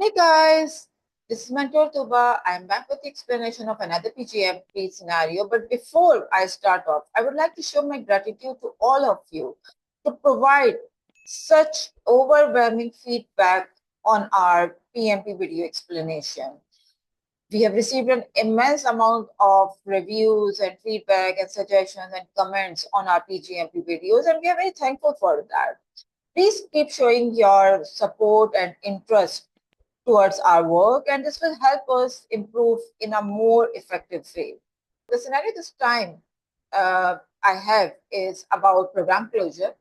Hey guys, this is Mentor Tooba. I'm back with the explanation of another PgMP scenario. But before I start off, I would like to show my gratitude to all of you to provide such overwhelming feedback on our PMP video explanation. We have received an immense amount of reviews and feedback and suggestions and comments on our PgMP videos, and we are very thankful for that. Please keep showing your support and interest towards our work, and this will help us improve in a more effective way. The scenario this time I have is about program closure.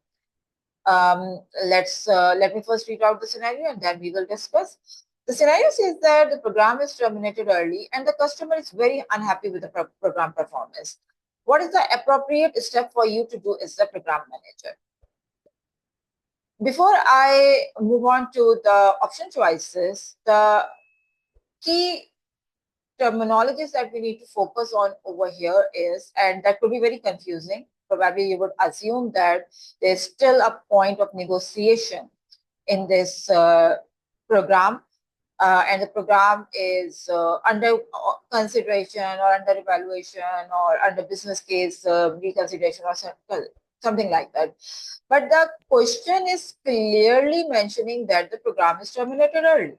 Let me first read out the scenario and then we will discuss. The scenario says that the program is terminated early and the customer is very unhappy with the program performance. What is the appropriate step for you to do as the program manager? Before I move on to the option choices, the key terminologies that we need to focus on over here is, and that could be very confusing. Probably you would assume that there's still a point of negotiation in this program, and the program is under consideration or under evaluation or under business case reconsideration or something like that. But the question is clearly mentioning that the program is terminated early.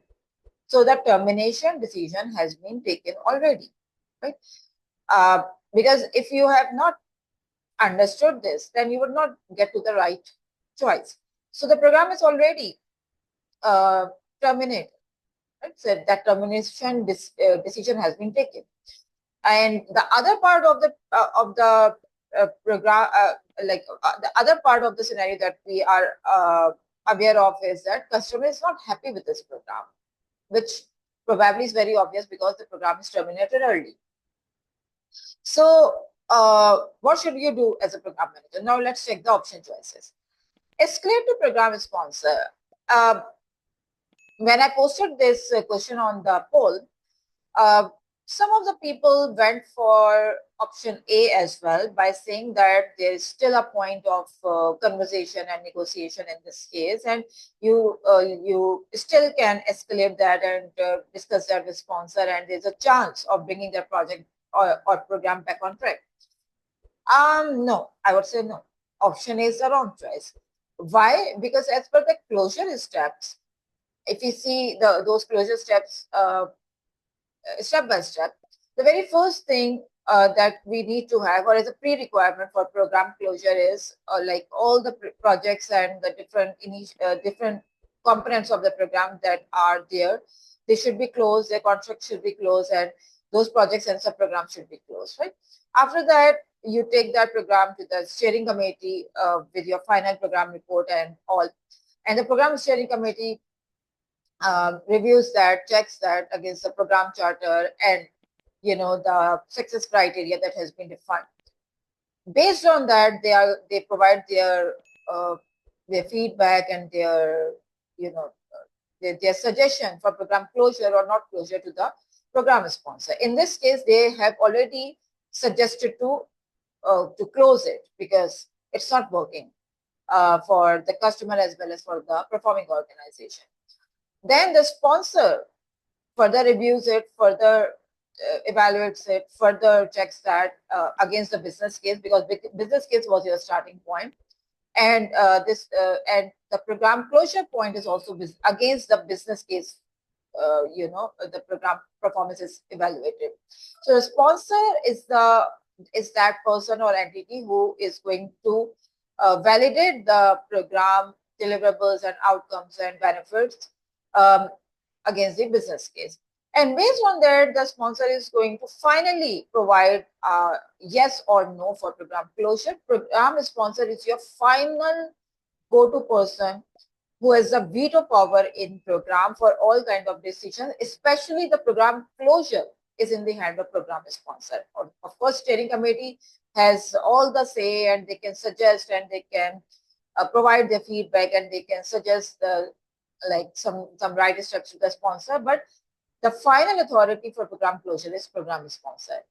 So the termination decision has been taken already, right? Because if you have not understood this, then you would not get to the right choice. So the program is already terminated, right? So that termination decision has been taken. And the other part of the program, the other part of the scenario that we are aware of is that customer is not happy with this program, which probably is very obvious because the program is terminated early. So what should you do as a program manager? Now let's check the option choices. Escalate to program sponsor. When I posted this question on the poll, some of the people went for option A as well by saying that there is still a point of conversation and negotiation in this case, and you still can escalate that and discuss that with sponsor, and there's a chance of bringing their project or program back on track. No, I would say no. Option A is the wrong choice. Why? Because as per the closure steps, if you see those closure steps step by step, the very first thing that we need to have, or as a pre-requirement for program closure, is like all the projects and the different components of the program that are there, they should be closed, their contract should be closed, and those projects and sub-programs should be closed, right? After that, you take that program to the steering committee with your final program report and all. And the program steering committee reviews that, checks that against the program charter and the success criteria that has been defined. Based on that, they provide their feedback and their their suggestion for program closure or not closure to the program sponsor. In this case, they have already suggested to close it because it's not working for the customer as well as for the performing organization. Then the sponsor further reviews it, further evaluates it, further checks that against the business case, because business case was your starting point, and and the program closure point is also against the business case. The program performance is evaluated. So the sponsor is that person or entity who is going to validate the program deliverables and outcomes and benefits against the business case. And based on that, the sponsor is going to finally provide yes or no for program closure. Program sponsor is your final go-to person who has the veto power in program for all kind of decisions, especially the program closure is in the hand of program sponsor. Of course, steering committee has all the say, and they can suggest and they can provide their feedback, and they can suggest some right steps to the sponsor, but the final authority for program closure is program sponsor.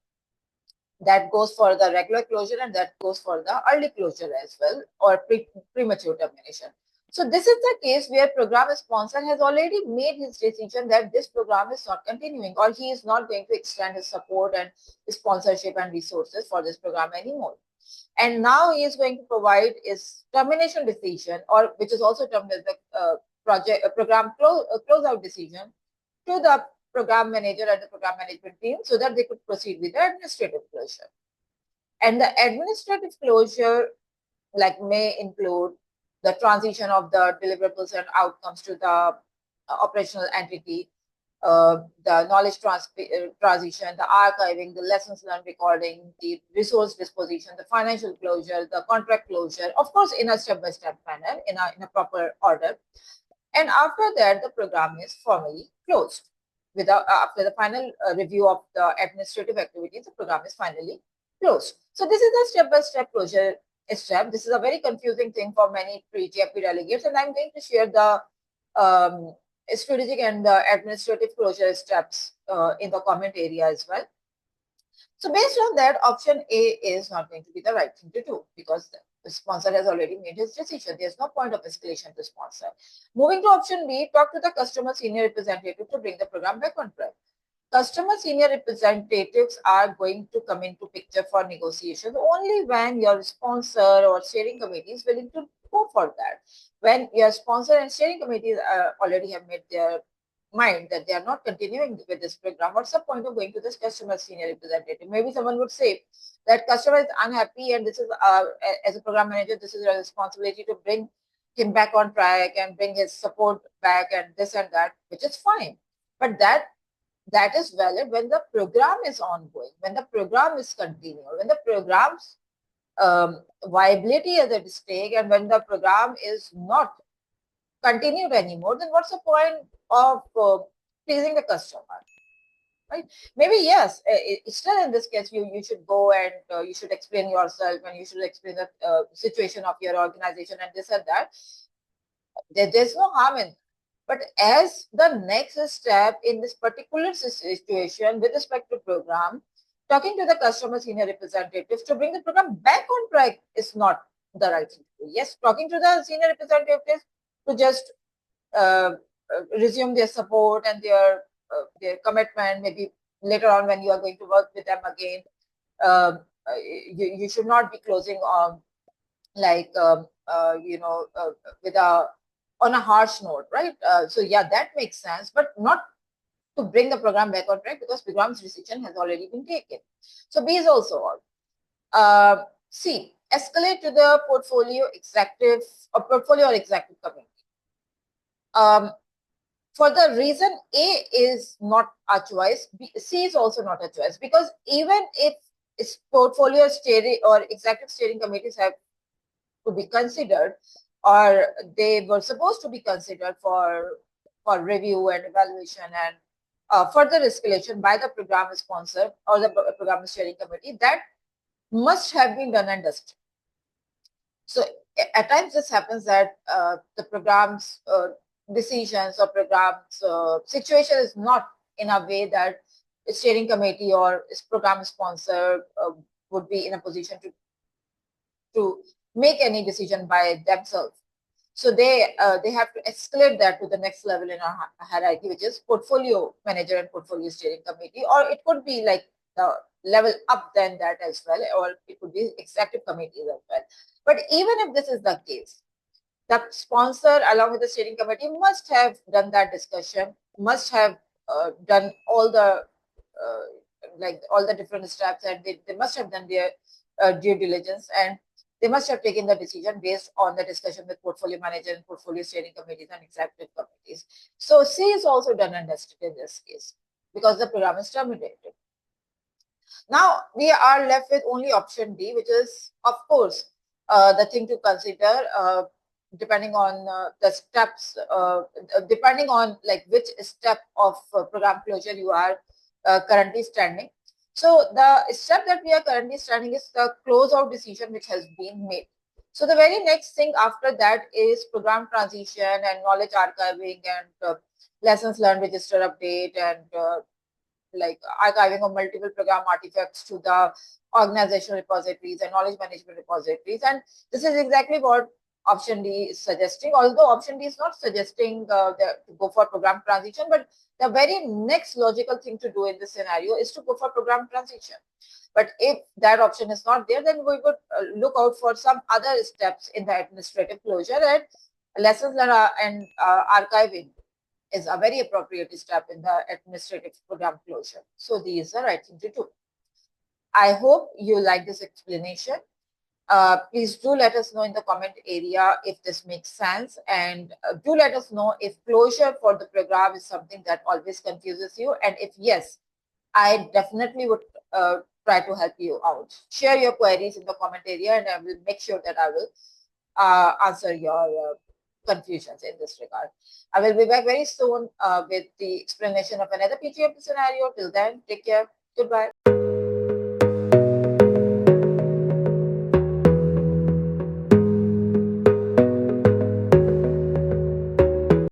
That goes for the regular closure and that goes for the early closure as well, or premature termination. So this is the case where program sponsor has already made his decision that this program is not continuing, or he is not going to extend his support and sponsorship and resources for this program anymore. And now he is going to provide his termination decision, or which is also termed as the program closeout decision, to the program manager and the program management team so that they could proceed with the administrative closure. And the administrative closure may include the transition of the deliverables and outcomes to the operational entity, the knowledge transition, the archiving, the lessons learned recording, the resource disposition, the financial closure, the contract closure, of course, in a step-by-step manner, in a proper order. And after that, the program is formally closed. After the final review of the administrative activities, the program is finally closed. So this is the step-by-step closure step. This is a very confusing thing for many PgMP delegates, and I'm going to share the strategic and administrative closure steps in the comment area as well. So based on that, option A is not going to be the right thing to do because the sponsor has already made his decision. There's no point of escalation to sponsor. Moving to option B, talk to the customer senior representative to bring the program back on track. Customer senior representatives are going to come into picture for negotiations only when your sponsor or steering committee is willing to go for that. When your sponsor and steering committees already have made their mind that they are not continuing with this program, what's the point of going to this customer senior representative? Maybe someone would say that customer is unhappy and this is, as a program manager, this is your responsibility to bring him back on track and bring his support back and this and that, which is fine. But that is valid when the program is ongoing, when the program is continuing, when the program's viability is at stake, and when the program is not continued anymore, then what's the point of pleasing the customer? Right? Maybe yes, still in this case, you should go and you should explain yourself and you should explain the situation of your organization and this and that. There's no harm in. But as the next step in this particular situation with respect to program, talking to the customer senior representatives to bring the program back on track is not the right thing to do. Yes, talking to the senior representatives to just resume their support and their commitment, maybe later on when you are going to work with them again. You should not be closing on with on a harsh note, right? So yeah, that makes sense, but not to bring the program back on track because program's decision has already been taken. So B is also on. C, escalate to the portfolio executive or portfolio or executive committee. For the reason A is not a choice, C is also not a choice, because even if its portfolio steering or executive steering committees have to be considered, or they were supposed to be considered for review and evaluation and further escalation by the program sponsor or the program steering committee, that must have been done and dusted. So at times this happens that the program's decisions or program's situation is not in a way that a steering committee or its program sponsor would be in a position to make any decision by themselves. So they have to escalate that to the next level in our hierarchy, which is portfolio manager and portfolio steering committee, or it could be like the level up than that as well, or it could be executive committees as well. But even if this is the case, the sponsor along with the steering committee must have done that discussion, must have done all the all the different steps, and they must have done their due diligence, and they must have taken the decision based on the discussion with portfolio manager and portfolio steering committees and executive committees. So C is also done and dusted in this case because the program is terminated. Now we are left with only option D, which is, of course, the thing to consider depending on the steps, depending on which step of program closure you are currently standing. So the step that we are currently standing is the closeout decision which has been made. So the very next thing after that is program transition and knowledge archiving and lessons learned register update and archiving of multiple program artifacts to the organizational repositories and knowledge management repositories. And this is exactly what option D is suggesting, although option D is not suggesting to go for program transition, but the very next logical thing to do in this scenario is to go for program transition. But if that option is not there, then we would look out for some other steps in the administrative closure, and lessons learned and archiving is a very appropriate step in the administrative program closure. So these are the right thing to do. I hope you like this explanation. Please do let us know in the comment area if this makes sense, and do let us know if closure for the program is something that always confuses you, and if yes, I definitely would try to help you out. Share your queries in the comment area, and I will make sure that I will answer your confusions in this regard. I will be back very soon with the explanation of another PgMP scenario. Till then, take care. Goodbye.